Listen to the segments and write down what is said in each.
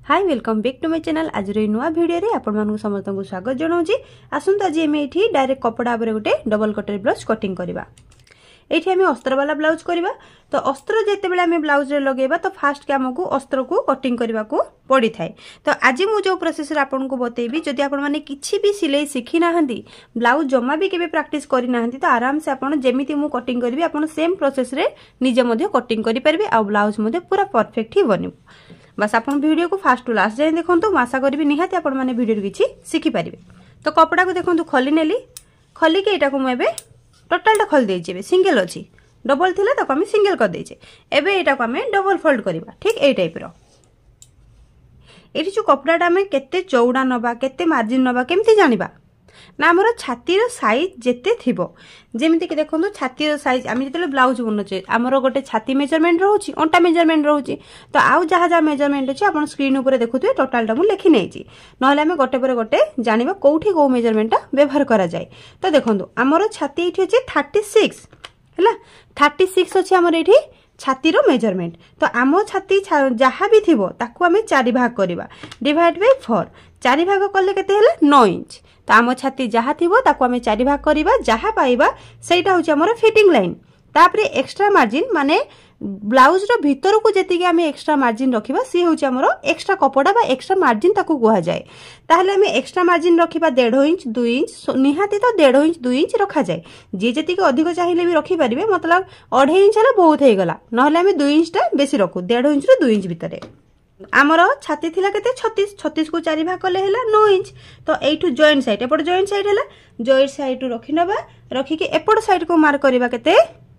Hi welcome back to my channel. आज नुआ video रे आपण मानक समस्त को स्वागत जनाऊँ। आसंत आज एम ये डायरेक्ट कपड़ा उपर गोटे डबल कटर ब्लाउज कटिंग करवा। ये आम अस्त्र वाला ब्लाउज करवा। तो अस्त्र जिते बड़े आम ब्लाउज लगेगा तो फास्ट के आमको अस्त्र को कटिंग करने को पड़ी थाए। तो आज मुझे जो प्रोसेस आपन को बतेबी जदि आपण माने किछि भी सिलाई शिखी ना ब्लाउज जमा भी केबे प्रैक्टिस करि ना तो आराम से आपण जेमिति मु कटिंग करबी आपण सेम प्रोसेस रे निजे मध्ये कटिंग करि परबे आ ब्लाउज मध्ये पूरा परफेक्ट ही बनिबो। बस आपण वीडियो को फास्ट टू लास्ट जाए देखो। आशा करी निहाती आपण माने वीडियो किछि शिखी पारिबे। तो कपड़ा को देखो खोली नेली। खोली के एटा को मु एबे टोटल टा खोल देइछे। सिंगल अछि डबल थिला ताको हम सिंगल कर देइछे। एबे एटा को हम डबल फोल्ड करबा। ठीक ए टाइप रो एठी जो कपड़ाटा हम केते चौड़ा नबा केते मार्जिन नबा केमती जानिबा ना हमर छाती रो साइज जेते थिबो। जेमिति कि देखो छाती रो साइज आम जते ब्लाउज बनउचे हमर गोटे छाती मेजरमेंट रहउची अंटा मेजरमेंट रहउची। तो आउ जहा जहा मेजरमेंट अछि आपण स्क्रीन ऊपर देखुथुए टोटल टा मु लेखि नेछि नहले हम गोटे पर गोटे जानिबा कोठी को मेजरमेंट टा व्यवहार करा जाय। तो देखो हमर छाती एठी अछि 36 हैला 36 अछि हमर एठी छाती रो मेजरमेंट। तो आम छाती जहाँ भी थिबो ताकू आमे 4 भाग करबा डिवाइड बाय 4 4 भाग कले केते हैला 9 इंच। तो आम छाती जहाँ थिबो ताकू आमे 4 भाग करबा जहाँ पाइबा सेटा होची हमर फिटिंग लाइन। तापरे एक्स्ट्रा मार्जिन माने ब्लाउज रो भीतर को जेति के आमे एक्स्ट्रा मार्जिन रखिबा सी होची हमर एक्स्ट्रा कपड़ा बा एक्स्ट्रा मार्जिन ताकू कुहा जाय। ताहले आमे एक्स्ट्रा मार्जिन रखिबा 1.5 इंच 2 इंच निहाती तो 1.5 इंच 2 इंच रखा जाय। जे जेति के अधिक चाहिए भी रखि परिबे मतलब 2.5 इंच हला बहुत हे गला नहले आमे 2 इंच टा बेसी रखू 1.5 इंच रो 2 इंच भितरे। आमर छाती थिला केते 36 को 4 भाग कले हैला 9 इंच। तो एठू जॉइंट साइड एपट जॉइंट साइड हैला जॉइंट साइड रखि नबा रखि के एपट साइड को मार्क करबा केते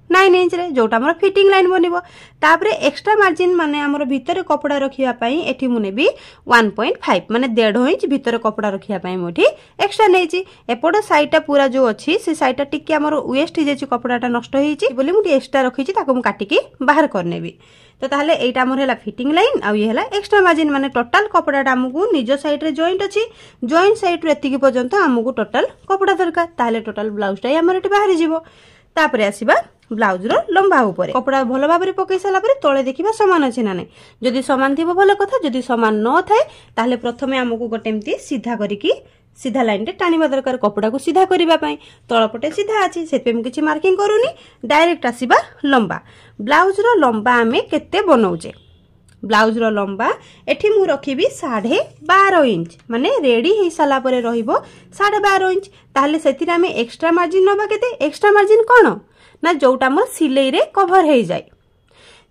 9 इंच रे जोटा हमर फिटिंग लाइन बनिबो। तापरे एक्स्ट्रा मार्जिन माने हमर भीतर कपड़ा रखिया पई एठी मुने भी 1.5 माने 1.5 इंच भीतर कपड़ा रखिया पई मोठी एक्स्ट्रा नेची। एपट साइडटा पूरा जो अछि से साइडटा टिके हमर वेस्ट जेची कपड़ाटा नष्ट होईची बोली मुठी एक्स्ट्रा रखिची ताको मु काटी के बाहर करनेबी। तो ताहले एटा हमर हैला फिटिंग लाइन आ ये हैला एक्स्ट्रा मार्जिन माने टोटल कपड़ाटा हमकु निज साइड रे जॉइंट अछि जॉइंट साइड रे एतिकी पर्यंत हमकु टोटल कपड़ा दरकार। ताहले टोटल ब्लाउजटा हमर एटी बाहर जिवो। तापरे आसीबा ब्लाउज रो लंबा ऊपर कपड़ा भलो भाबरे पकई साला परे तळे देखिबा समान अछि ना नै। जदि समान थिबो भलो कथा जदि समान न थाए ताहले प्रथमे हमकु गोटे एम्ति सीधा करिकी सीधा लाइन रे टाणीबा दरकार कपड़ा को सीधा करिबा पई तळपटे सीधा अछि सेपे हम किछि मार्किंग करूनी डायरेक्ट आसीबा लंबा। ब्लाउज रो लंबा हमें केते बनौजे ब्लाउज रो लंबा एठी मु रखिबी 12.5 इंच माने रेडी हे साला परे रहिबो 12.5 इंच। ताहले सेतिरा हमें एक्स्ट्रा मार्जिन नबा केते एक्स्ट्रा मार्जिन कोन ना जोटा मोर सिलाई रे कवर हे जाय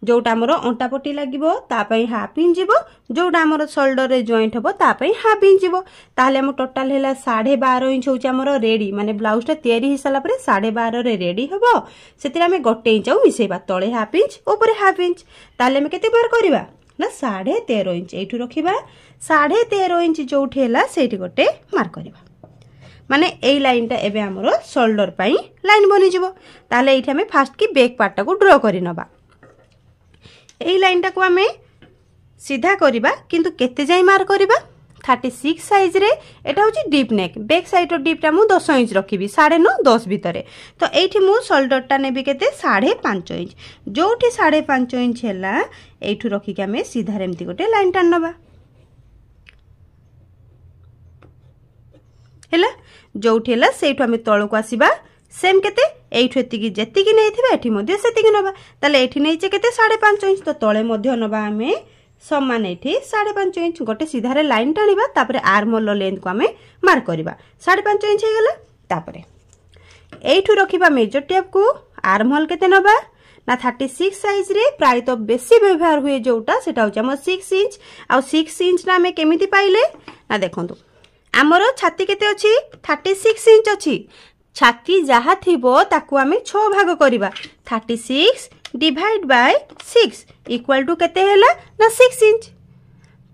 जोटा मोर अंटा पट्टी लागिबो ता पई हाफ इंच जीवो जोटा मोर शोल्डर रे जॉइंट हबो ता पई हाफ इंच जीवो। ताहले हम टोटल हैला 12.5 इंच होची हमर रेडी माने ब्लाउज टा तयारी हे साला परे 12.5 रे रेडी हबो। सेतिरा हमें गोटे इंच आउ मिसेबा तळे हाफ इंच ऊपर हाफ इंच। ताहले हम केते बार करबा ना 13.5 इंच एठू रखिबा 13.5 इंच जोठी हैला सेठी गोटे मार्क करबा माने एई लाइन टा एबे हमरो शोल्डर पई लाइन बनि जिवो। ताले एठी हमें फास्ट की बैक पार्ट टा को ड्रॉ करि नबा। एई लाइन टा को हमें सीधा करिबा किंतु केते जाई मार्क करिबा 36 साइज रे एटा होची डीप नेक बैक साइड रो डीप टा मु 10 इंच रखिबी 9.5 10 भितरे। तो एठी मु शोल्डर टा नेबी केते 5.5 इंच जोठी 5.5 इंच हैला एठू रखि के हमें सीधा रेमती गोटे लाइन टान नबा हैला जोठी हैला सेठू हमें तळो को आसीबा सेम केते एठू एतिकी जेतिकी नेथिबा एठी मध्ये सेतिकी नबा। ताले एठी नेइचे केते 5.5 इंच तो तळे मध्ये नबा हमें समान एठी 5.5 इंच गोटे सीधा रे लाइन टाणीबा तापरे आर्म होल लेंथ को हमें मार्क करबा 5.5 इंच हे गेला। तापरे एठू रखिबा मेजर टेप को आर्म होल केते नबा ना 36 साइज रे प्राय तो बेसी व्यवहार हुए जोटा सेटा होची हम 6 इंच आ 6 इंच ना हमें केमिति पाइले ना देखंतु हमर छाती केते अछि 36 इंच अछि छाती जहा थिबो ताकू हमें 6 भाग करबा 36 डिवाइड बाय 6 इक्वल टू केते हैला ना 6 इंच।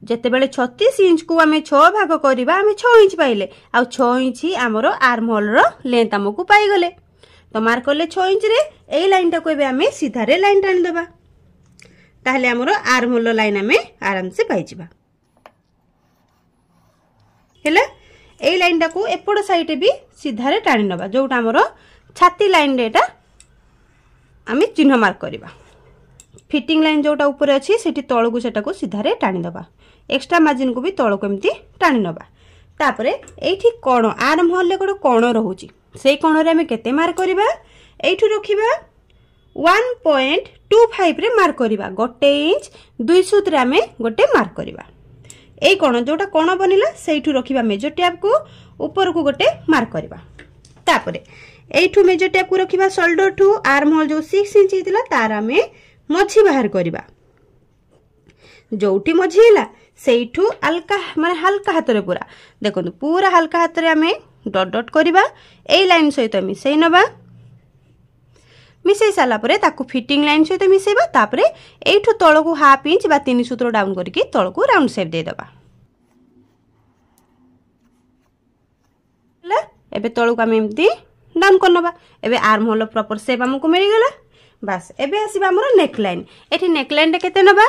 जेते बेले 36 इंच को हमें 6 भाग करबा हमें 6 इंच पाइले आ 6 इंच हमर आर्म होल रो लेंथ हमकु पाई गले। तो मार्क करले 6 इंच रे एई लाइन टा को एबे हमें सीधा रे लाइन टानी देबा ताहले हमर आर्म होल लाइन हमें आराम से पाई जिबा हैला। एई लाइन टा को एपड साइड भी सीधा रे टानी नबा जोटा हमर छाती लाइन रे एटा हमें चिन्ह मार्क करबा फिटिंग लाइन जोटा ऊपर अच्छी सेठी तळकू सेटाको सीधारे टाणी दबा एक्स्ट्रा मार्जिन को भी तळको एमती टाणी नबा तापरे एठी कोण आर्म होल ले गोटे कोण रहउची सेई कोण रे हमें केते मार्क करबा एठू रखिबा 1.25 रे मार्क करबा गोटे इंच 2 सूत रे हमें गोटे मार्क करबा एई कोण जोटा कोण बनिला सेठू रखिबा मेजर टैप को ऊपर को गोटे मार्क करबा तापरे एठू मेजर टैप को रखिबा शोल्डर टू आर्म होल जो 6 इंच हितला तार हमें मझी बाहर करबा जोटी मझी हिला सेठू हल्का माने हल्का हाथ रे पूरा देखो पूरा हल्का हाथ रे हमें डॉट डॉट करबा एई लाइन सहित मिसई नबा मिसई साला परे ताकू फिटिंग लाइन सहित मिसैबा तापरे एठू तळकू हाफ इंच बा 3 सूत्र डाउन करके तळकू राउंड शेप दे दबा एबे तळकू हम एमती डाउन करनबा एबे आर्म होल प्रॉपर शेप हमको मिल गेला बस एबे आसीबा हमर नेक लाइन एठी नेक लाइन केते नबा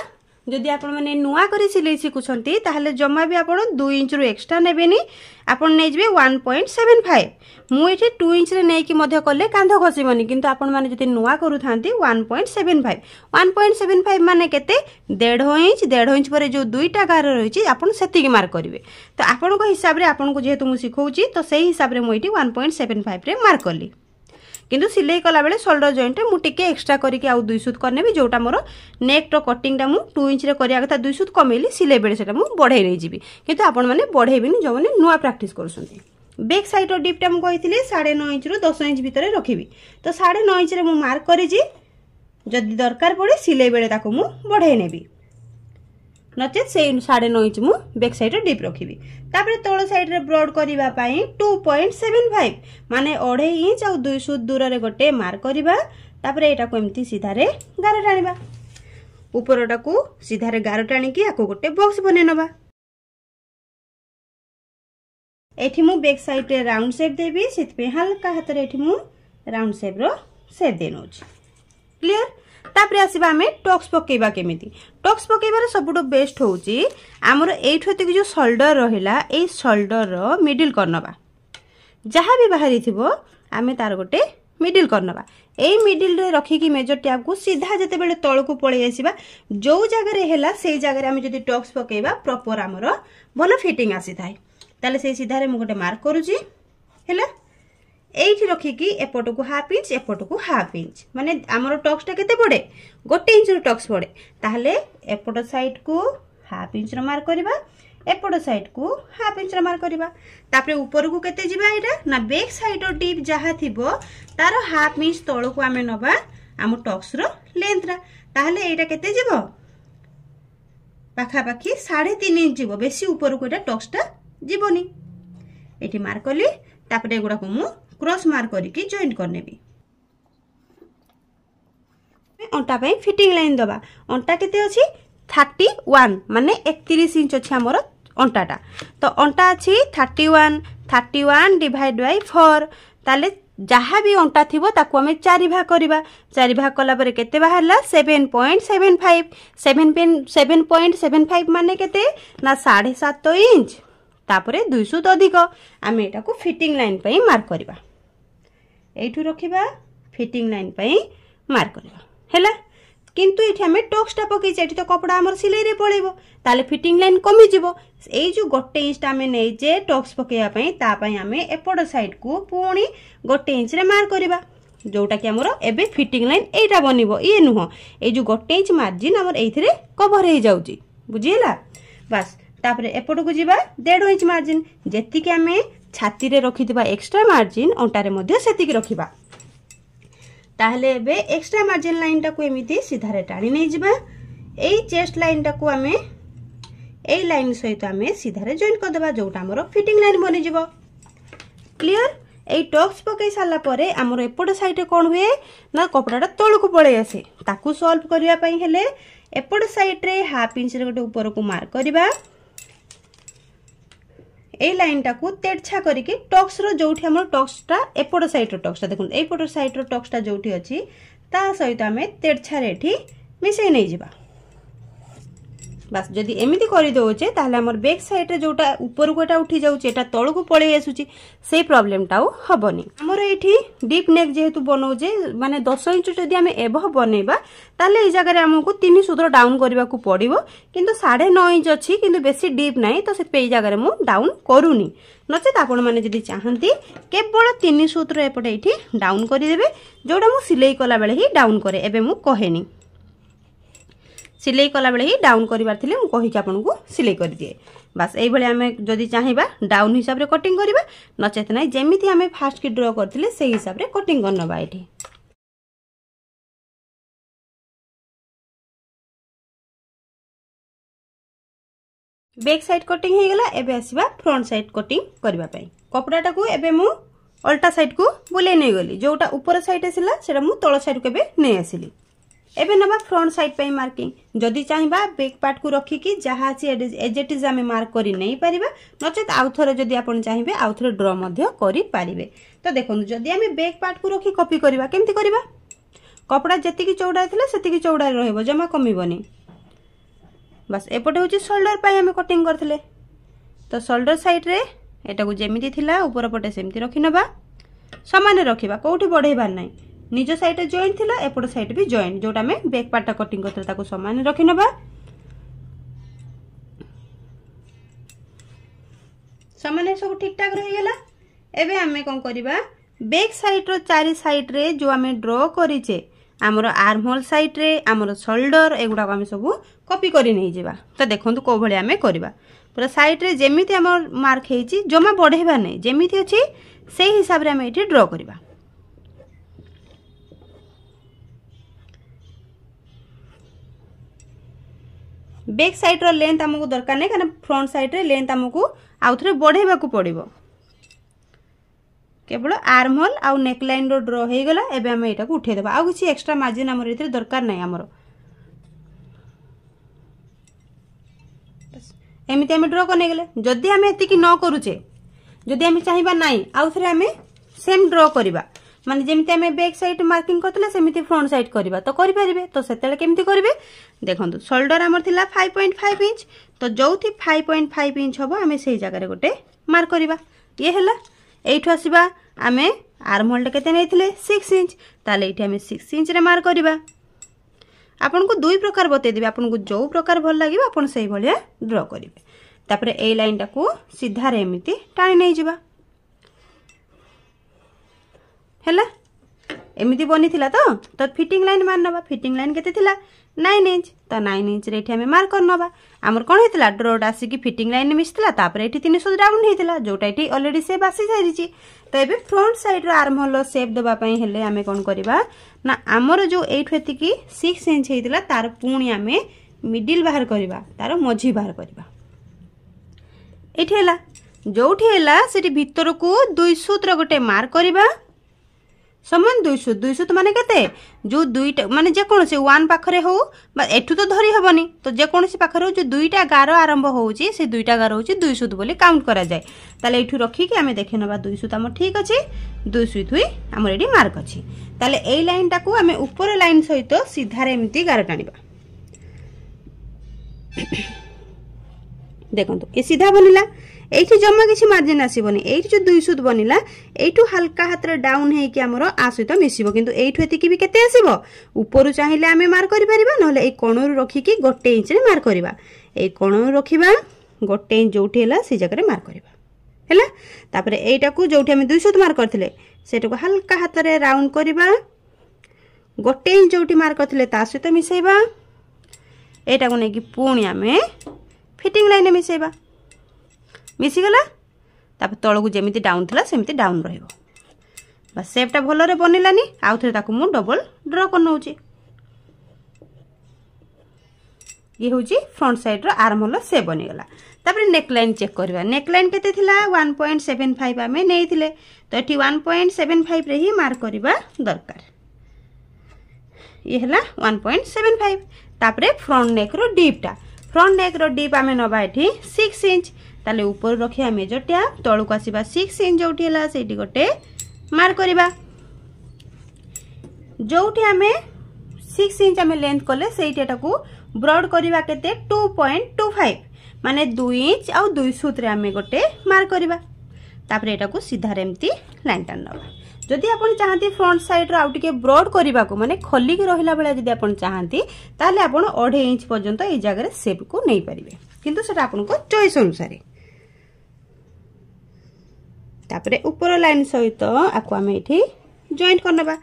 जदि आपण माने नुआ करी सिलाई शिखुछंती ताहले जम्मा भी आपण 2 इंच रु एक्स्ट्रा नेबेनी आपण नै जबे 1.75 मु एठी 2 इंच रे नै कि मध्य करले कांध खसिबनी किंतु आपण माने जदि नुआ करू थांती 1.75 माने केते 1.5 इंच पर जो दुईटा गार रहिछि आपण सेति के मार्क करिवे तो आपण को हिसाब रे आपण को जेतु मु सिखौछि तो सेही हिसाब रे मु एठी 1.75 रे मार्क करली किंतु सिलाई कला बेले शोल्डर जॉइंट रे मु टिके एक्स्ट्रा करके आउ 2 सूत करने भी जोटा मोर नेक रो कटिंग टा मु 2 इंच रे करिया कथा 2 सूत कमेली सिलाई बेले सेटा मु बढ़ाई नै जिवि किंतु आपण माने बढ़ाइबिनी जो माने नुआ प्रैक्टिस करसुंती बैक साइड रो डिप टा मु कहितली 9.5 इंच रु 10 इंच भीतर रखिबी तो 9.5 इंच रे मु मार्क करी जी जदि दरकार पड़े सिलाई बेले ताको मु बढ़ाई नेबी नचे से 9.5 इंच मु बैक साइड रे डिप रखिबी तापरे तळ साइड रे ब्रॉड करिबा पई 2.75 माने 2.5 इंच आ 2 सूत दूर रे गोटे मार्क करिबा तापरे एटा को एम्ति सीधा रे गार टाणीबा ऊपरटा को सीधा रे गार टाणी की आको गोटे बॉक्स बने नबा एठी मु बैक साइड रे राउंड शेप देबी सेत पे हल्का हाथ रे एठी मु राउंड शेप रो शेप देनोछ क्लियर तापरे आसीबा हमें टॉक्स पकेबा केमिति टॉक्स पकेबार सबुटो बेस्ट होउची हमर एठो तक जो शोल्डर रहिला ए शोल्डर रो मिडिल करनबा जहां भी बाहरी थिबो हमें तार गोटे मिडिल करनबा ए मिडिल रे रखी की मेजर टैप को सीधा जते बेले तळ को पळै आसीबा जो जगह रे हेला से जगह रे हम जदी टॉक्स पकेबा प्रॉपर हमर भलो फिटिंग आसी थाई ताले से सीधा रे मु गोटे मार्क करूची हेला एठी रखी की एपट को हाफ इंच एपट को हाफ इंच माने हमर टॉक्स टा केते पड़े गोटे इंच रो टॉक्स पड़े ताहले एपट साइड को हाफ इंच रो मार्क करबा एपट साइड को हाफ इंच रो मार्क करबा तापरे ऊपर को केते जिबा एटा ना बैक साइड रो डिप जहा थिबो तारो हाफ इंच तळ को हमें नबा हम टॉक्स रो लेंथ रा ताहले एटा केते जिवो पाखा पाखी 3.5 इंच जिवो बेसी ऊपर को एटा टॉक्स टा जिवोनी एठी मार्क करली तापरे एगुडा को मु क्रॉस मार्क करके जॉइंट करने भी अंटा पे फिटिंग लाइन दबा अंटा केते अछि 31 माने 31 इंच अछि हमर अंटाटा तो अंटा अछि 31 डिवाइड बाय 4 ताले जहाँ भी अंटा थिबो ताकू हमें 4 भाग करबा 4 भाग कला परे केते बाहरला 7.75 माने केते ना 7.5 इंच तापरे 200 अधिक आमे एटा को फिटिंग लाइन पई मार्क करबा एठू रखिबा फिटिंग लाइन पई मार्क करबा हैला किंतु एठी हमें टॉक्स टा पकै एठी तो कपड़ा हमर सिलाई रे पळेबो ताले फिटिंग लाइन कमी जिवो एई जो गोटे इंच टा हमें नै जे टॉक्स पकेया पई ता पई हमें एपड साइड को पुणी गोटे इंच रे मार्क करबा जोटा कि हमर एबे फिटिंग लाइन एटा बनिबो ये नुह ए जो गोटे इंच मार्जिन हमर एथिरे कवर हे जाउची बुझियला बस तापरे एपड को जिबा 1.5 इंच मार्जिन जेति के हमें छाती रे रखितबा एक्स्ट्रा मार्जिन अंटा रे मध्ये सेति के रखिबा ताहले एबे एक्स्ट्रा मार्जिन लाइन टा को एमिति सीधा रे टाणी नै जिबा एई चेस्ट लाइन टा को हमें एई लाइन सहित हमें सीधा रे जॉइन कर देबा जोटा हमर फिटिंग लाइन बनि जिवो क्लियर एई टॉक्स पकै साला परे हमर एपड साइड रे कोन हुए ना कपड़ाटा तळ को पळे आसे ताकू सॉल्व करिया पई हेले एपड साइड रे हाफ इंच रे गोटे ऊपर को मार्क करबा ए लाइन टा को तेरछा करके टॉक्स रो जोठी हमर टॉक्स टा एपड साइड रो टॉक्स टा देखुन एपड साइड रो टॉक्स टा जोठी अछि ता सहित हमें तेरछा रेठी मिसै नै जिबा बास जदि एमती कर दौचे ताहले हमर बैक साइड रे जोटा ऊपर को एटा उठी जाउचे एटा तळ को पळै आसुची से प्रॉब्लम टाउ हबनी। हमर एठी डीप नेक जेहेतु बनौजे माने 10 इंच जदि हमें एबह बनेबा ताहले ए जगह रे हमकु 3 सूत्र डाउन करबा को पड़िबो किंतु 9.5 इंच अछि किंतु बेसी डीप नाही तो से पे जगह रे मु डाउन करूनी नचेत आपण माने जदि चाहंती केवल 3 सूत्र एपटे एठी डाउन करि देबे जोडा मु सिलाई कला बेले ही डाउन करे एबे मु कहेनी सिलाई कला बेले ही डाउन करिवार थिले मु कहि के आपन को सिलाई कर दिए बस एई भले हमें जदि चाहिबा डाउन हिसाब रे कटिंग करिबा नचेत नाही जेमिति हमें फास्ट की ड्रॉ करथिले सेही हिसाब रे कटिंग करनबा एठी। बैक साइड कटिंग हे गेला एबे आसीबा फ्रंट साइड कटिंग करबा पई कपड़ाटा को एबे मु अल्टा साइड को बुले नै गली जोटा ऊपर साइड आसिला सेटा मु तळ साइड को एबे नै आसिली। एबे नबा फ्रंट साइड पे मार्किंग जदि चाहिबा बैक पार्ट को रखी कि जहा अछि एजेटिज हमें मार्क करि नै परिबा नचेत आउथरे जदि आपण चाहिबे आउथरे ड्रॉ मध्य करि पारिबे। तो देखोन जदि हमें बैक पार्ट को रखी कॉपी करबा केमति करबा कपड़ा जति की चौड़ा थिले सेति की चौड़ा रहइबो जमा कमिबोनी बस एपटे होची शोल्डर पाई हमें कटिंग करथिले तो शोल्डर साइड रे एटा को जेमिति थिला ऊपर पटे सेमति रखि नबा समान रखिबा कोठी बढ़ेबार नै निज साइड रे जॉइंट थिला एपट साइड भी जॉइंट जोटा में बैक पार्ट कटिंग करथला ताको समान रखि नबा समान सब ठीक ठाक रहि गेला। एबे हमें कोन करिबा बैक साइड रो चारि साइड रे जो हमें ड्रॉ करिचे हमर आर्म होल साइड रे हमर शोल्डर एगुडा हमें सब कॉपी करि नै जेबा। तो देखंतु को भले हमें करबा पूरा साइड रे जेमिति हमर मार्क हेची जमा बढ़ेबा नै जेमिति अछि सेही हिसाब रे हमें एठी ड्रॉ करबा। बैक साइड रो लेंथ हमको दरकार नै कारण फ्रंट साइड रे लेंथ हमको आउथरे बढ़ेबा को पड़िबो केवल आर्म होल आउ नेक लाइन रो ड्रॉ हे गेला। एबे हम एटा को उठे देबा आ किछि एक्स्ट्रा मार्जिन हमर इथे दरकार नै हमरो बस एमिति हम ड्रॉ करने गेले। जदि हम एति की न करूचे जदि हम चाहिबा नै आउथरे हम सेम ड्रॉ करबा माने जेमिति हमें बैक साइड मार्किंग करतले सेमिति फ्रंट साइड करबा तो करि परिबे। तो सेतेले केमिति करबे देखंतु शोल्डर हमर थिला 5.5 इंच तो जोथि 5.5 इंच हबो हमें सेही जगह रे गोटे मार्क करबा ये हला एठु आसीबा हमें आर्म होल्ड केते नैथिले 6 इंच ताले एठी हमें 6 इंच रे मार्क करबा। आपन को दुई प्रकार बते दिबे आपन को जो प्रकार भल लागिबा आपन सेही भलिया ड्रॉ करिवे तापरे ए लाइन टा को सीधा रे एमिति टाणी नै जिबा हैला एमिति बनी थिला तो फिटिंग लाइन मार नबा फिटिंग लाइन केते थिला 9 इंच तो 9 इंच रे एठी हमें मार्क कर नबा हमर कोन हेतिला ड्रॉट आसी की फिटिंग लाइन मिसथिला तापरे एठी 300 डाउन हेतिला जोटा एठी ऑलरेडी सेप आसी जाईची। तो एबे फ्रंट साइड रो आर्म होल शेप देबा पई हेले हमें कोन करबा ना हमर जो एठु हेति की 6 इंच हेतिला तार पुणी हमें मिडिल बाहर करबा तार मझी बाहर करबा एठी हैला जोठी हैला सेठी भीतर को दुई सूत्र गोटे मार्क करबा समान 200 माने केते जो दुईटा माने जे कोन से 1 पाखरे हो बा एठु तो धरी हबनी तो जे कोन से पाखरे हो जो दुईटा गार आरंभ होउची से दुईटा गार होउची 200 बोली काउंट करा जाय ताले एठु रखी कि हमें देखे नबा 200 हम ठीक अछि 200 हुई हमर एडी मार्क अछि ताले ए लाइन टा को हमें ऊपर लाइन सहित सीधा रे एमती गार टानिबा देखंतु ए सीधा बनिला एठी जम्मा किछि मार्जिन आसीबनी एठी जो 200 बनिला एठु हल्का हाथ रे डाउन हे कि हमरो आ सहित मिसिबो किंतु एठु एति कि भी केते आसीबो ऊपर चाहिले हमें मार्क करि परिबा नहले ए कोणरु रखी कि 1 इंच रे मार्क करबा ए कोणरु रखिबा 1 इंच जोठी हैला से जगह रे मार्क करबा हैला तापरे एटा को जोठी हमें 200 मार्क करथिले सेटा को हल्का हाथ रे राउंड करबा 1 इंच जोठी मार्क करथिले ता सहित मिसेबा एटा को नै कि पुणी हमें फिटिंग लाइन मिसेबा मिसी गला तापर तळ को जेमिति डाउन थिला सेमिति डाउन रहइबो बस शेपटा भलो रे बनिलानी आउ थरे ताकू मु डबल ड्रॉ कर नउची ये होची फ्रंट साइड रो आर्म होल शेप बनि गला तापर नेक लाइन चेक करबा नेक लाइन केते थिला 1.75 हमें नै थिले तो एठी 1.75 रे ही मार्क करबा दरकार ये हला 1.75 तापर फ्रंट नेक रो डीप हमें नबा एठी 6 इंच ताले ऊपर रखिया मेजरटा तळु को आसीबा 6 इंच जोठी हला सेठी गोटे मार्क करबा जोठी हमें 6 इंच हमें लेंथ कोले सेठी एटा को ब्रॉड करवा केते 2.25 माने 2 इंच आउ 2 सूत रे आमे गोटे मार्क करवा तापर एटा को सीधा रे एम्ति लाइन टान नबा जदि आपण चाहती फ्रंट साइड रो आउ टिके ब्रॉड करबा को माने खल्ली के रहिला बेला जदि आपण चाहती ताले आपण 2.5 इंच पर्यंत ए जगह रे शेप को नै परिबे किंतु सेटा आपण को चॉइस अनुसार तापरे ऊपर लाइन सहित आको आमे एठी जॉइंट करनबा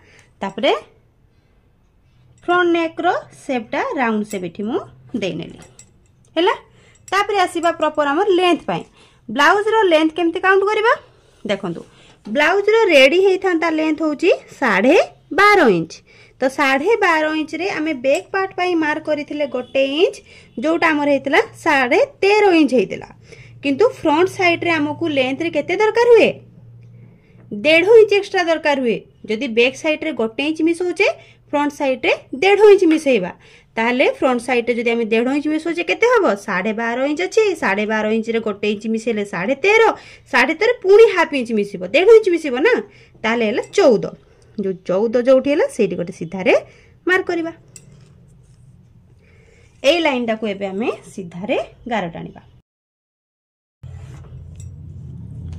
तापरे फ्रंट नेक रो शेपटा राउंड शेप एठी मु दे नेली हैला तापरे आसीबा प्रॉपर हमर लेंथ पाई ब्लाउज रो लेंथ केमते काउंट करबा देखंतु ब्लाउज रो रेडी हेई थांता लेंथ होची 12.5 इंच तो 12.5 इंच रे आमे बैक पार्ट पाई मार्क करिथिले 1 इंच जोटा हमर हेतला 13.5 इंच हेतला किंतु फ्रंट साइड रे हमकु लेंथ रे केते दरकार हुए 1.5 इंच एक्स्ट्रा दरकार हुए जदि बैक साइड रे 1 इंच मिसौचे फ्रंट साइड रे 1.5 इंच मिसेइबा ताले फ्रंट साइड रे जदि आमे 1.5 इंच मिसौचे केते हबो 12.5 इंच अछि 12.5 इंच रे 1 इंच मिसेले 13.5 पुनी हाफ इंच मिसिबो 1.5 इंच मिसिबो ना ताले हला 14 जो 14 जोठी हला सेठी गोटे सीधा रे मार्क करबा ए लाइन टा को एबे आमे सीधा रे गार टानिबा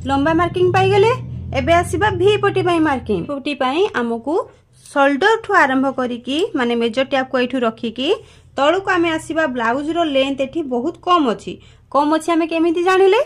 लंबा मार्किंग पाई गेले एबे आसीबा भी पटी पाई मार्किंग पटी पाई हमकु शोल्डर ठु आरंभ करिकी माने मेजर टैप को एठु रखिकी तळु को आमे आसीबा ब्लाउज रो लेंथ एठी बहुत कम अछि आमे केमिति जानिले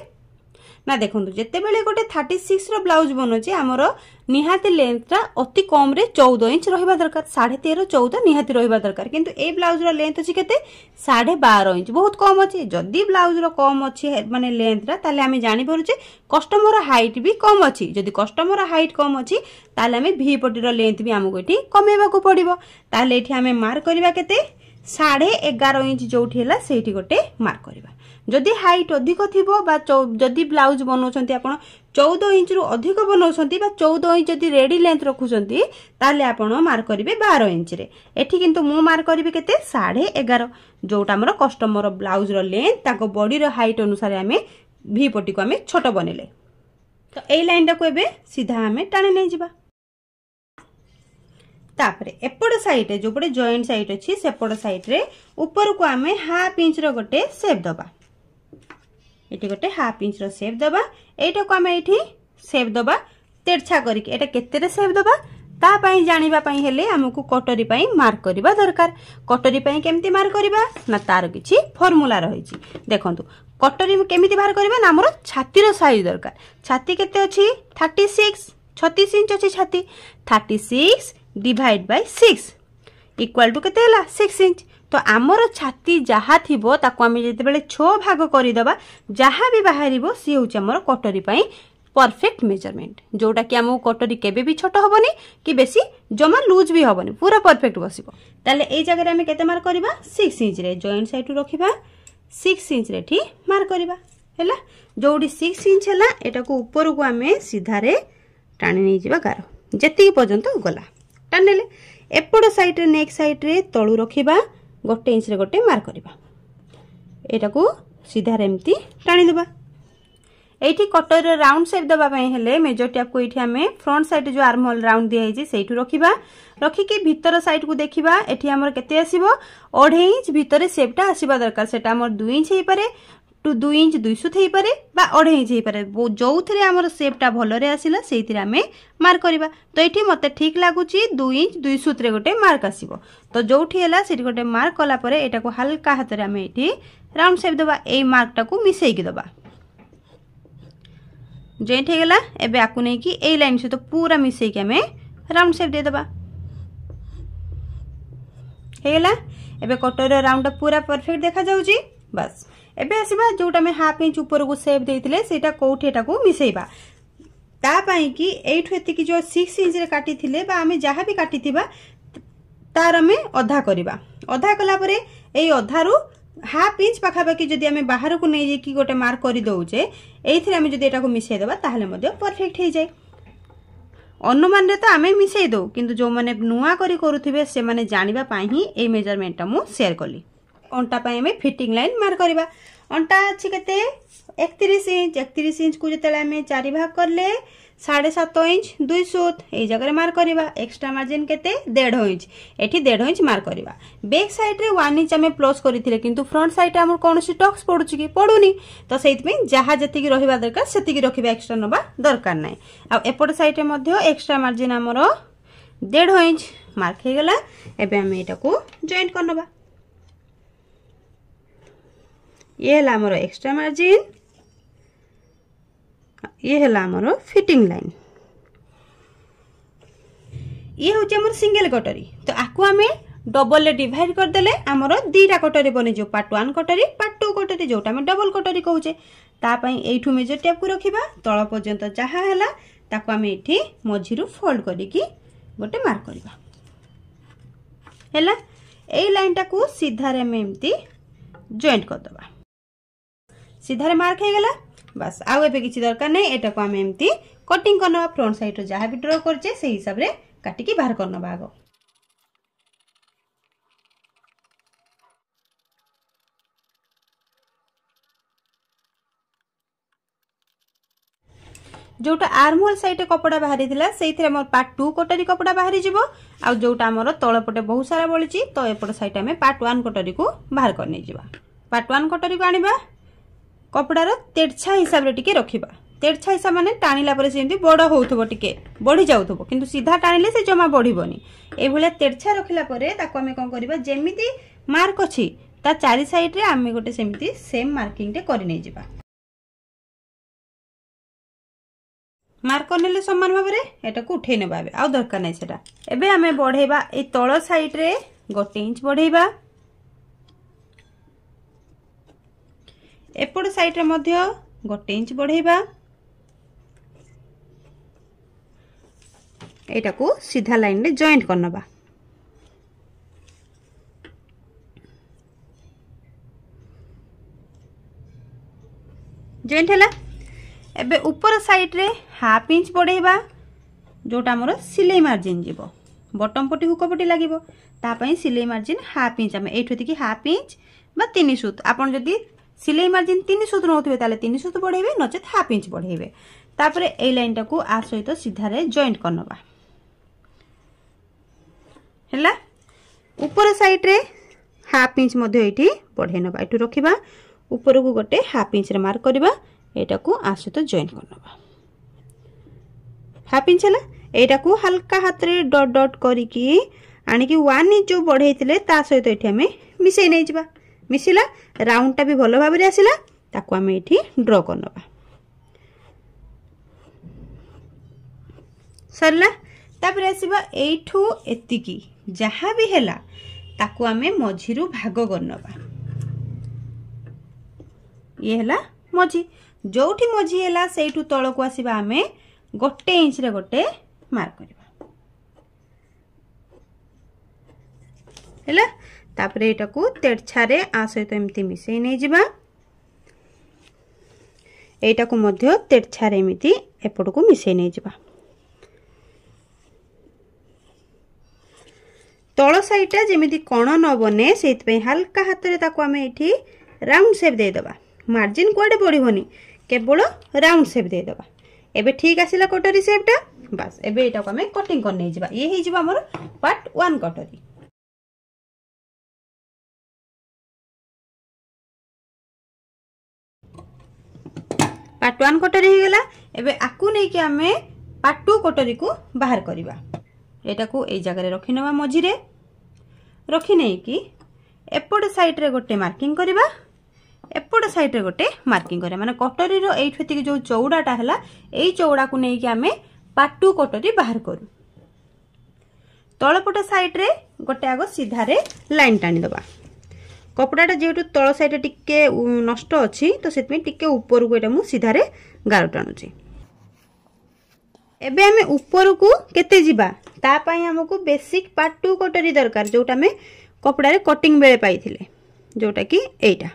ना देखंतु जते बेले गोटे 36 रो ब्लाउज बनोची हमरो निहाती लेंथटा अति कम रे 14 इंच रहिबा दरकार 13.5 14 निहाती रहिबा दरकार किंतु ए ब्लाउज रो लेंथ अछि केते 12.5 इंच बहुत कम अछि जदी ब्लाउज रो कम अछि माने लेंथटा ताले आमे जानि परुचे कस्टमर हाइट भी कम अछि जदी कस्टमर हाइट कम अछि ताले आमे भी पटी रो लेंथ भी हमको एठी कमेबा को पड़िबो ताले एठी आमे मार्क करबा केते 11.5 इंच जोठी हला सेठी गोटे मार्क करबा जदि हाइट अधिक थिबो बा जदि ब्लाउज बनौछंती आपण 14 इंच रु अधिक बनौछंती बा 14 इंच जदि रेडी लेंथ रखुछंती ताले आपण मार्क करिवे 12 इंच रे एठी किंतु मु मार्क करिवे केते 11.5 जोटा हमर कस्टमर ब्लाउज रो लेंथ ताको बॉडी रो हाइट अनुसार हमें भी पट्टी को हमें छोट बनेले तो ए लाइन टा को एबे सीधा हमें टाणे नै जिबा तापरे एपड़ साइड रे जो पड़े जॉइंट साइड अछि सेपड़ साइड रे ऊपर को हमें हाफ इंच रो गोटे शेप दबा एटी गोटे हाफ इंच रो शेप दबा एटा को हमें एठी शेप दबा तेरछा करिक एटा केते रे शेप दबा ता पई जानिबा पई हेले हमकु कटोरी पई मार्क करबा दरकार कटोरी पई केमती मार्क करबा ना तार किछि फार्मूला रहिछि देखंतु कटोरी केमिति बाहर करबा ना हमर छाती रो साइज दरकार छाती केते अछि 36 इंच अछि छाती 36 डिवाइड बाय 6 इक्वल टू केते हला 6 इंच तो आमर छाती जहा थिबो ताको आमे जेते बेले 6 भाग करि दबा जहा भी बाहरिबो सी होछि हमर कटोरी पई परफेक्ट मेजरमेंट जोटा कि हमो कटोरी केबे भी छोट होबनी कि बेसी जमा लूज भी होबनी पूरा परफेक्ट बसिबो ताले ए जगह रे हमें केते मार्क करबा 6 इंच रे जॉइंट साइड रखिबा 6 इंच रे ठी मार्क करबा हैला जोडी 6 इंच हला एटा को ऊपर को हमें सीधा रे टाणी नै जिबा गार जति पर्यंत गला टानेले एपड़ साइड रे नेक साइड रे तळु रखिबा 1 इंच रे गोटे मार्क करबा एटा को सीधा रे एम्ति टाणी देबा एठी कटर राउंड शेप दबा पई हेले मेजर टैप को एठी हमें फ्रंट साइड जो आर्म होल राउंड दिया हिची सेठु रखिबा रखिके भीतर साइड को देखिबा एठी हमर केते आसीबो 2.5 इंच भीतर शेपटा आसीबा दरकार सेटा हमर 2 इंच हेई पारे टू 2 इंच 200 हेई पारे बा 2.5 इंच हेई पारे जोउथरे हमर शेपटा भलो रे आसीला सेइथिरे हमें मार्क करबा तो एठी मते ठीक लागुची 2 इंच 200 रे गोटे मार्क आसीबो तो जोउठी हैला सेठी गोटे मार्क कला परे एटा को हल्का हाथ रे हमें एठी राउंड शेप दबा ए मार्कटा को मिसेई के दबा जॉइंट हे गेला एबे आकु नै कि ए लाइन से तो पूरा मिसेई के हमें राउंड शेप दे दबा हे गेला एबे कटर राउंड पूरा परफेक्ट देखा जाउची बस एबे आसीबा जोटा में हाफ इंच ऊपर को शेप देइथिले सेटा कोठी एटा को मिसेइबा ता पई कि एठु एति कि जो 6 इंच रे काटी थिले बा हमें जहा भी काटी थिबा तार हमें आधा करबा आधा कला परे एई आधारु हाफ इंच पाखापाखि जदि हमें बाहर को नहीं जाकि गोटे मार्क कर दउचे एथिरे हमें जदि एटा को मिसेई देबा ताहले मध्य परफेक्ट हे जाय अनुमान रे तो हमें मिसेई दो किंतु जो माने नुआ करी करूथिबे से माने जानिबा पाई ही ए मेजरमेंट मु शेयर कली अंटा पाई हमें फिटिंग लाइन मार्क करबा अंटा अछि केते 31 इंच को जतेला हमें 4 भाग करले 7.5 इंच 2 सूत ए जगह मार्क करवा। एक्स्ट्रा मार्जिन केते 1.5 इंच एठी 1.5 इंच मार्क करवा। बैक साइड रे 1 इंच आमे प्लस करथिले किंतु फ्रंट साइड हमर कोनोसी टक्स पडुची कि पडुनी तो सेति में जहा जति की रहिबा दरकार सेति की रखिबा एक्स्ट्रा नबा दरकार नै। आ एपट साइड रे मध्ये एक्स्ट्रा मार्जिन हमर 1.5 इंच मार्क हे गेला। एबे हम एटा को जॉइंट करनबा। ये हला हमर एक्स्ट्रा मार्जिन ये हला हमर फिटिंग लाइन। ये होचे हमर सिंगल कटोरी तो आकु हमें डबल ले डिवाइड कर देले हमर दीटा कटोरी बने जो पार्ट 1 कटोरी पार्ट 2 कटोरी जोटा में डबल कटोरी कहूचे ता पई एठू मेजर टेप को रखिबा तळ पर्यंत जहा हला ताकु हमें एठी मझिरु फोल्ड करिकि गोटे मार्क करबा। हला ए लाइन टा को सीधा रे में एम्ति जॉइंट कर दबा। सीधा रे मार्क हे गेला बस आउ एबे किछि दरकार नै। एटा को हम एम्ति कटिंग करनबा। फ्रंट साइड रो जहा भी ड्रा करछे से हिसाब रे काटी की बाहर करनबा। आगो जोटा आर्महोल साइड कपड़ा बाहरी थिला सेइथरे मोर पार्ट 2 कटोरी कपड़ा बाहरी जिवो आ जोटा हमर तळ पटे बहुत सारा बळिची तो एपट साइड में पार्ट 1 कटोरी को बाहर करने जिवा। पार्ट 1 कटोरी को आनिबा कपड़ार तेरछा हिसाब रे टिके रखिबा। तेरछा हिसाब माने टाणीला परे सेमती बड़ होउथबो टिके बढ़ी जाउथबो किंतु सीधा टाणीले से जमा बढ़िबोनी। ए भले तेरछा रखिला परे ताको हमें कोन करबा जेमिति मार्क अछि ता चारि साइड रे हमें गोटे सेमती सेम मार्किंग टे करि नै जिबा। मार्क करनेले समान भाव रे एटा को उठै नेबा। आ दरकार नै सेटा। एबे हमें बढ़ेबा ए तळ साइड रे 1 इंच बढ़ेबा। एपड़ साइड रे मध्य 1 इंच बढ़ेबा। एटा को सीधा लाइन रे जॉइंट करनबा। जॉइंट हला। एबे ऊपर साइड रे 1/2 इंच बढ़ेबा जोटा हमर सिलाई मार्जिन जीवो। बॉटम पटी हुक पटी लागिवो ता पई सिलाई मार्जिन 1/2 इंच हम एठो थी 1/2 इंच बा 3 सूत। आपन जदी सिलाई मार्जिन 3 सूत नौथिबे ताले 3 सूत बढ़ेबे नचे 1/2 इंच बढ़ेबे। तापरे ए लाइन टा को आ सहित सीधा रे जॉइंट करनबा। हला ऊपर साइड रे 1/2 इंच मध्ये एठी बढ़े नबा। एठू रखिबा ऊपर को गोटे 1/2 इंच रे मार्क करबा। एटा को आ सहित जॉइंट करनबा। 1/2 इंच हला। एटा को हल्का हाथ रे डॉट डॉट करी की आनी की 1 इंच जो बढ़ेइतिले ता सहित एठी हमें मिसै नै जिबा। मिसिला राउंड टा भी भलो भाबरे आसिला ताको हमें एठी ड्रा करनबा। सरला तापर आसीबा एठू एतिकी जहा भी हैला ताको हमें मझिरु भाग करनबा। ये हैला मझी जोठी मझी हैला सेठू तळ को आसीबा हमें 1 इंच रे गोटे मार्क करबा। हैला तापरे एटा को तेरछा रे आ सहित एमती मिसै नै जिबा। एटा को मध्य तेरछा रे एमती एपट को मिसै नै जिबा। तळ साइडटा जेमिति कोण न बने सेत पे हल्का हाथ रे ताको हमें एठी राउंड शेप दे दबा। मार्जिन कोडे पड़िबोनी केवल राउंड शेप दे दबा। एबे ठीक आसिला कटोरी शेपटा बस। एबे एटा को हमें कटिंग कर नै जिबा। ये हे जिबा हमर पार्ट 1 कटोरी। पार्ट 1 कटोरी हो गला। एबे आकु नै कि हमें पार्ट 2 कटोरी को बाहर करिबा। एटा को ए जगह रे रखि नबा। मझी रे रखि नै कि एपड साइड रे गोटे मार्किंग करिबा। एपड साइड रे गोटे मार्किंग करिया माने कटोरी रो एठो थी जो चौड़ाटा हला एई चौड़ा को नै कि हमें पार्ट 2 कटोरी बाहर करू। तळपट साइड रे गोटे आगो सीधा रे लाइन टाणी दबा। कपड़ाटा जेहेतु तळ साइड टिके नष्ट अछि तो सेतमे टिके ऊपर को एटा मु सीधा रे गारो टाणुची। एबे हमें ऊपर को केते जिबा ता पई हमको बेसिक पार्ट 2 कटोरी दरकार जोटा में कपड़ा रे कटिंग बेले पाइथिले जोटा कि एटा।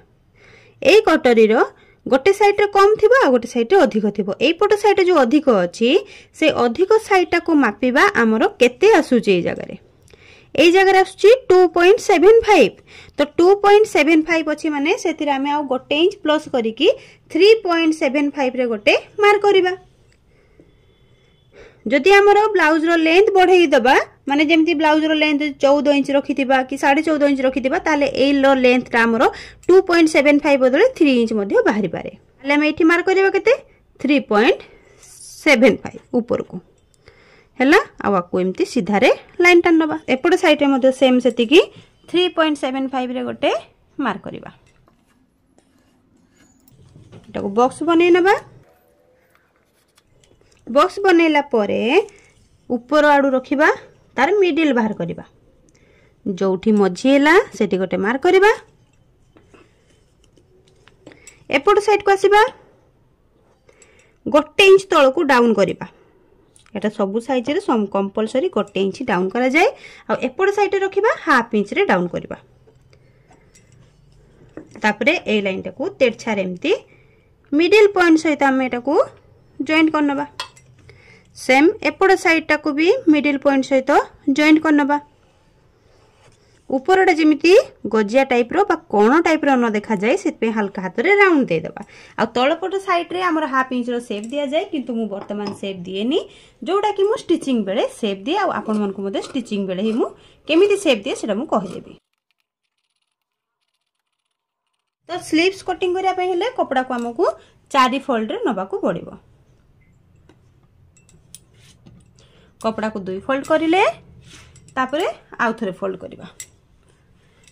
एई कटोरी रो गोटे साइड रे कम थिबो आ गोटे साइड रे अधिक थिबो। एई पट साइड जो अधिक अछि से अधिक साइड टा को मापिबा हमरो केते आसुची एई जगह रे। एई जगह रे आसुची 2.75 तो 2.75 अछि माने सेतिरा हमें आ गोटे इंच प्लस करी की 3.75 रे गोटे मार्क करिबा। जदि आमर ब्लाउज रो लेंथ बढ़ाई दबा माने जेमती ब्लाउज रो लेंथ 14 इंच रखिथिबा कि 14.5 इंच रखिथिबा ताले ए लो लेंथ ता हमरो 2.75 बदले 3 इंच मध्ये बाहरी पारे ताले हम एठी मार्क करबा केते 3.75 ऊपर को हैला आवाको एमती सीधा रे लाइन टान नबा एपड साइड रे मध्ये सेम सेति की 3.75 रे गोटे मार्क करबा एटा को बॉक्स बनै नबा बॉक्स बनैला परे ऊपर आडू रखिबा तार मिडिल बाहर करबा जोठी मझी हैला सेठी गोटे मार्क करबा एपट साइड को आसीबा गोटे इंच तळ को डाउन करबा एटा सब साइज रे सम कंपलसरी गोटे इंच डाउन करा जाय आ एपट साइड रे रखिबा हाफ इंच रे डाउन करबा तापरे ए लाइन टाको तेरछा रे एम्ति मिडिल पॉइंट सहित हम एटा को जॉइंट करनबा सेम एपड़ साइड टाको भी मिडिल पॉइंट सहित जॉइंट करनबा ऊपरटा जेमिति गजिया टाइप रो बा कोण टाइप रो न देखा जाय सेत पे हल्का हाथ रे राउंड दे देबा आ तळपट साइड रे हमर हाफ इंच रो शेप दिया जाय किंतु मु वर्तमान शेप दिएनी जोटा कि मु स्टिचिंग बेले शेप दिए आ आपन मन को मते स्टिचिंग बेले ही मु केमिति शेप दिए सेटा मु कहि देबी तो स्लीव्स कटिंग करिया पे हेले कपड़ा को हमकु 4 फोल्ड रे नबा को पड़िबो कपड़ा को 2 फोल्ड करिले तापरे आउ थरे फोल्ड करबा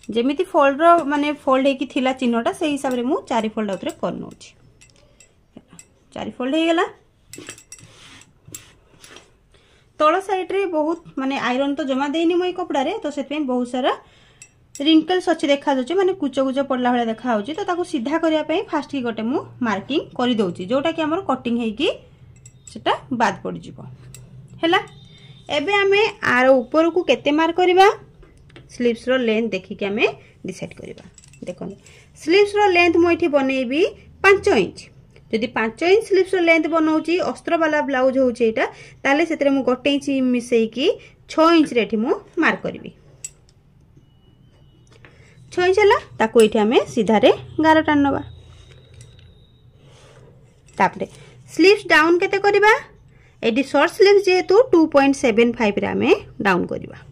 जेमिति फोल्ड रो माने फोल्ड हे की थिला चिन्हटा सेही हिसाब रे मु 4 फोल्ड आउथरे कर नउची 4 फोल्ड हे गेला तळ साइड रे बहुत माने आयरन तो जमा देइनी मई कपड़ा रे तो सेत पे बहुत सारा रिंकल्स अच्छे देखा जाउची माने कुचो कुचो पडला हळे देखा होची तो ताको सीधा करिया पे फास्ट की गोटे मु मार्किंग करि दउची जोटा कि हमर कटिंग हे की सेटा बाद पड़ जिवो हैला एबे हमें आर ऊपर को केते मार्क करबा स्लीव्स रो लेंथ देखि के हमें डिसाइड करबा देखो स्लीव्स रो लेंथ मो इठी बनेबी 5 इंच जदि 5 इंच स्लीव्स रो लेंथ बनौची अस्त्र वाला ब्लाउज होची एटा ताले सेतरे मु गोटे इंच मिसई की 6 इंच रे इठी मु मार्क करबी 6 इंच हला ताको इठी हमें सीधा रे गार टानबा तापरे स्लीव्स डाउन केते करबा एडी शॉर्ट स्लीव्स जेतु 2.75 रे हमें डाउन करबा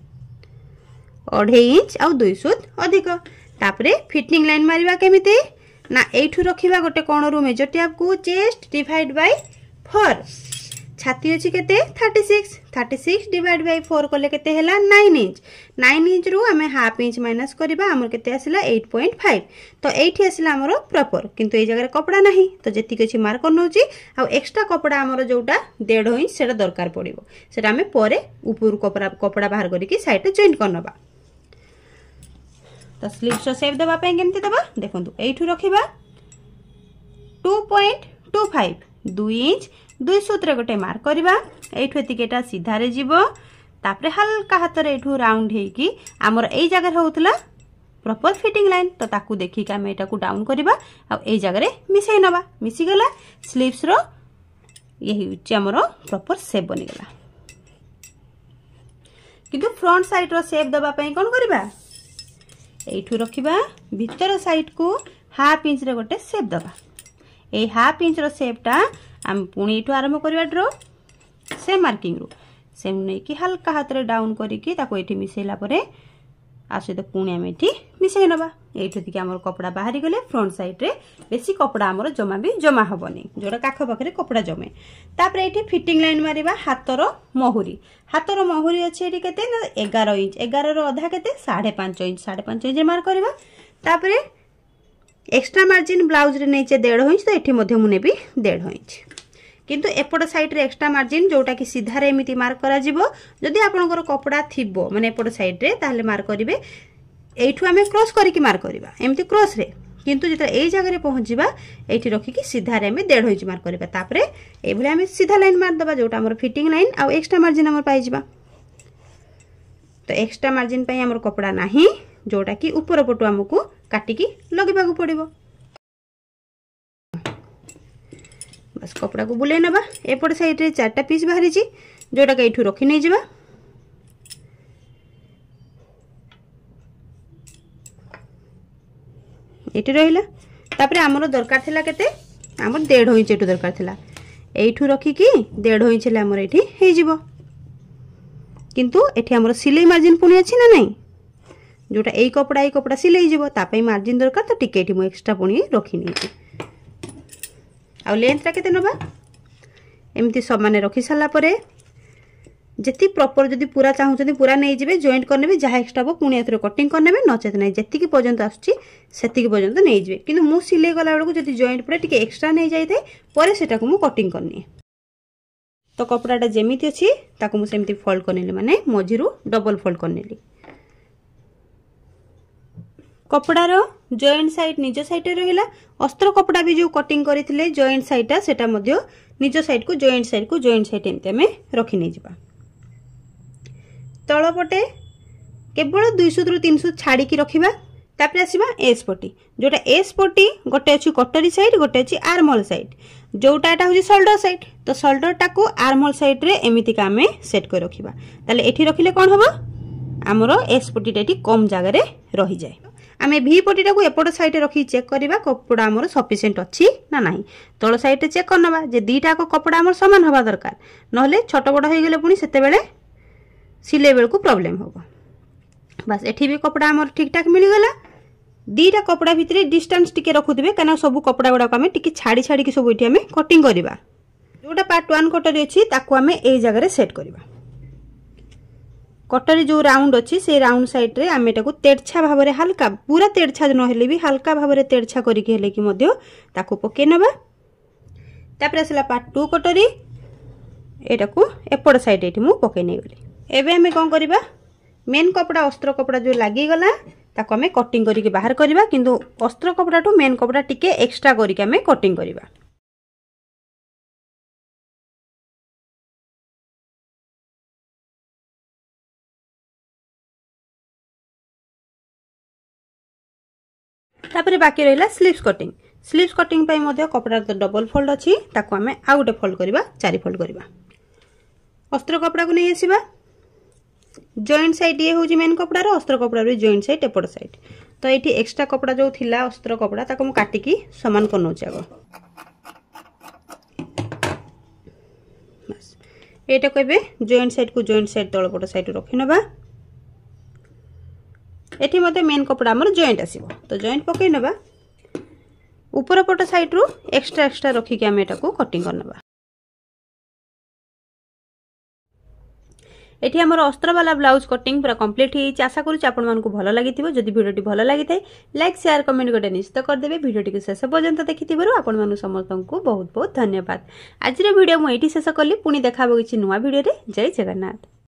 2.5 इंच आ 2 सूत अधिक तापरे फिटिंग लाइन मारिबा केमिति ना एठु रखिबा गोटे कोण रो मेजर टेप को चेस्ट डिवाइड बाय 4 छाती अछि केते 36 डिवाइड बाय 4 कोले केते हैला 9 इंच रो हमें हाफ इंच माइनस करबा हमर केते आसिला 8.5 तो एठी आसिला हमर प्रॉपर किंतु ए जगह रे कपड़ा नाही तो जेति किछि मार्क करनोची आ एक्स्ट्रा कपड़ा हमर जोटा 1.5 इंच सेटा दरकार पड़िबो सेटा हमें परे ऊपर कपड़ा बाहर करी कि साइड रे जॉइंट करनबा तो स्लीव्स शेप देबा पे केमति देबा देखंतु एठु रखिबा 2.25 2 इंच 2 सूत्र गोटे मार्क करबा एठु एतिकेटा सीधा रे जीवो तापरे हल्का हाथ रे एठु राउंड हे कि हमर एई जगह रे होतला प्रॉपर फिटिंग लाइन तो ताकू देखि के हम एटा को डाउन करबा आ एई जगह रे मिसै नबा मिसी गला स्लीव्स रो यही उच्च हमर प्रॉपर शेप बनि गला किंतु फ्रंट साइड रो शेप देबा पई कोन करबा एठु रखिबा भीतर साइड को हाफ इंच रे गोटे शेप दबा ए हाफ इंच रो शेपटा हम पुणी एठु आरंभ करबा ड्रो सेम मार्किंग रो सेम नै कि हल्का हाथ रे डाउन करी कि ताको एठी मिसेला परे आसे तो पुणी हम एठी मिसै नबा एठु दिके हमर कपड़ा बाहरी गले फ्रंट साइड रे बेसी कपड़ा हमर जमा हबनी जोडा काख पाखरे कपड़ा जमे तापर एठी फिटिंग लाइन मारिबा हातर मोहुरी अछि एठी केते 11 इंच 11 रो आधा केते 5.5 इंच मार्क करबा तापर एक्स्ट्रा मार्जिन ब्लाउज रे नेचे 1.5 इंच तो एठी मध्ये मु नेबी 1.5 इंच किंतु एपट साइड रे एक्स्ट्रा मार्जिन जोटा कि सीधा रे एमिति मार्क करा जिवो जदि आपनकर कपड़ा थिबो माने एपट साइड रे ताहले मार्क करिवे एठु हमें क्रॉस करी कि मार्क करबा एमिति क्रॉस रे किंतु जेता एई जगह रे पहुंचीबा एठी रखि कि सीधा रे हमें 1.5 इंच मार्क करबा तापरे ए भले हमें सीधा लाइन मार दबा जोटा हमर फिटिंग लाइन आ एक्स्ट्रा मार्जिन हमर पाइ जिबा तो एक्स्ट्रा मार्जिन पई हमर कपड़ा नाही जोटा कि ऊपर पटु हमकु काटी कि लगेबा को पड़िबो बस कपड़ा को बुले नबा एपट साइड रे 4टा पीस बाहरी छी जोटा के एठु रखि नै जिबा एठी रहिला तापरे हमर दरकार थिला केते हमर 1.5 इंच एठु दरकार थिला एठू रखिकी 1.5 इंच आमर ये हो किंतु एठी आमर सिलाई मार्जिन पुणी अच्छी ना नहीं जोटा यही कपड़ा सिलाई जीवो तापई मार्जिन दरकार तो टिके एठी मु एक्स्ट्रा पुणी रखी नहीं आ लेंथ केते नबा एमती समाने रखी सारा परे जेती प्रॉपर जदी पूरा चाहूचंदी पूरा नहीं जिवे जॉइंट करने जहाँ एक्स्ट्रा हो पुणी एथरे कटिंग करने नचेत नहीं जेतिकी पर्यंत आसुची सेतिकी पर्यंत नहीं जिवे किंतु मु सिलाई गला बेलू जदी जॉइंट पूरा टिके एक्स्ट्रा नहीं जाई थाए परे सेटा को मु कटिंग करनी तो कपड़ाटा जेमिति अछि ताको मु सेमति फोल्ड करनेली माने मझिरु डबल फोल्ड करनेली कपड़ार जॉइंट साइड निज साइड रहिला अस्त्र कपड़ा भी जो कटिंग करथिले जॉइंट साइडटा सेटा मध्य निज साइड को जॉइंट साइड एमती आमे रखि नै जिबा तळ पटे केवल 200 रु 300 छाड़ी की रखिबा तापर आसीबा एस पट्टी जोटा एस पट्टी गोटे अछि कटरी साइड गोटे अछि आर्मल साइड जोटा एटा होजी शोल्डर साइड तो शोल्डर टाको आर्मल साइड रे एमिति का आमे सेट कर रखिबा ताले एठी रखिले कोन हबो हमरो एस पट्टी एठी कम जगह रे रहि जाय आमे भी पट्टीटा को एपट साइड रे रखि चेक करबा कपड़ा हमरो सफिशिएंट अछि ना नाही तळ साइड रे चेक करनबा जे दीटा को कपड़ा हमर समान हबा दरकार नहले छोट बड़ होई गेले पुनी सेते बेले सिले बेल को प्रॉब्लम होबो बस एठी भी कपड़ा हमर ठीक ठाक मिल गेला दीटा कपड़ा भितरे डिस्टेंस टिके रखुथिबे काना सब कपड़ा गुडा को हमें टिके छाड़ी छाड़ी के सब एठी हमें कटिंग करबा जोटा पार्ट 1 कटरी अछि ताको हमें एई जगह रे सेट करबा कटरी जो राउंड अछि से राउंड साइड रे हमें ताको तेरछा भाव रे हल्का पूरा तेरछा न हेले भी हल्का भाव रे तेरछा करी के हेले कि मध्य ताको पके नबा तापर असला पार्ट 2 कटरी एटा को एपड़ साइड एठी मु पके नै गली एबे हमें कोन करबा मेन कपड़ा अस्त्र कपड़ा जो लागी गला ताको हमें कटिंग करके बाहर करबा किंतु अस्त्र कपड़ा टू मेन कपड़ा टिके एक्स्ट्रा करके हमें कटिंग करबा तापर बाकी रहिला स्लीव्स कटिंग पई मध्ये कपड़ा तो डबल फोल्ड अछि ताको हमें आ गोटे फोल्ड करबा 4 फोल्ड करबा अस्त्र कपड़ा को नै आसीबा जॉइंट साइड ये होजी मेन कपड़ा रो अस्त्र कपड़ा रो जॉइंट साइड एपड़ साइड तो एठी एक्स्ट्रा कपड़ा जो थिला अस्त्र कपड़ा ताको मु काटी की समान करनो चागो बस एटा कहबे जॉइंट साइड तळ पट साइड रखि नबा एठी मते मेन कपड़ा हमर जॉइंट आसीबो तो जॉइंट पकई नबा ऊपर पट साइड रो एक्स्ट्रा रखि के हम एटा को कटिंग करनबा एठी हमर अस्त्र वाला ब्लाउज कटिंग पूरा कंप्लीट ही आशा करू आपण मानकु भलो लागिथिबो जदि वीडियोटी भलो लागिथाय लाइक शेयर कमेंट गटे निश्चित कर देबे वीडियोटी को शेष पर्यंत देखिथिबारु आपण मानु समस्तनकु बहुत बहुत धन्यवाद आज रे वीडियो मु एठी शेष करली पुनी देखाबो किछि नुवा वीडियो रे जय जगन्नाथ।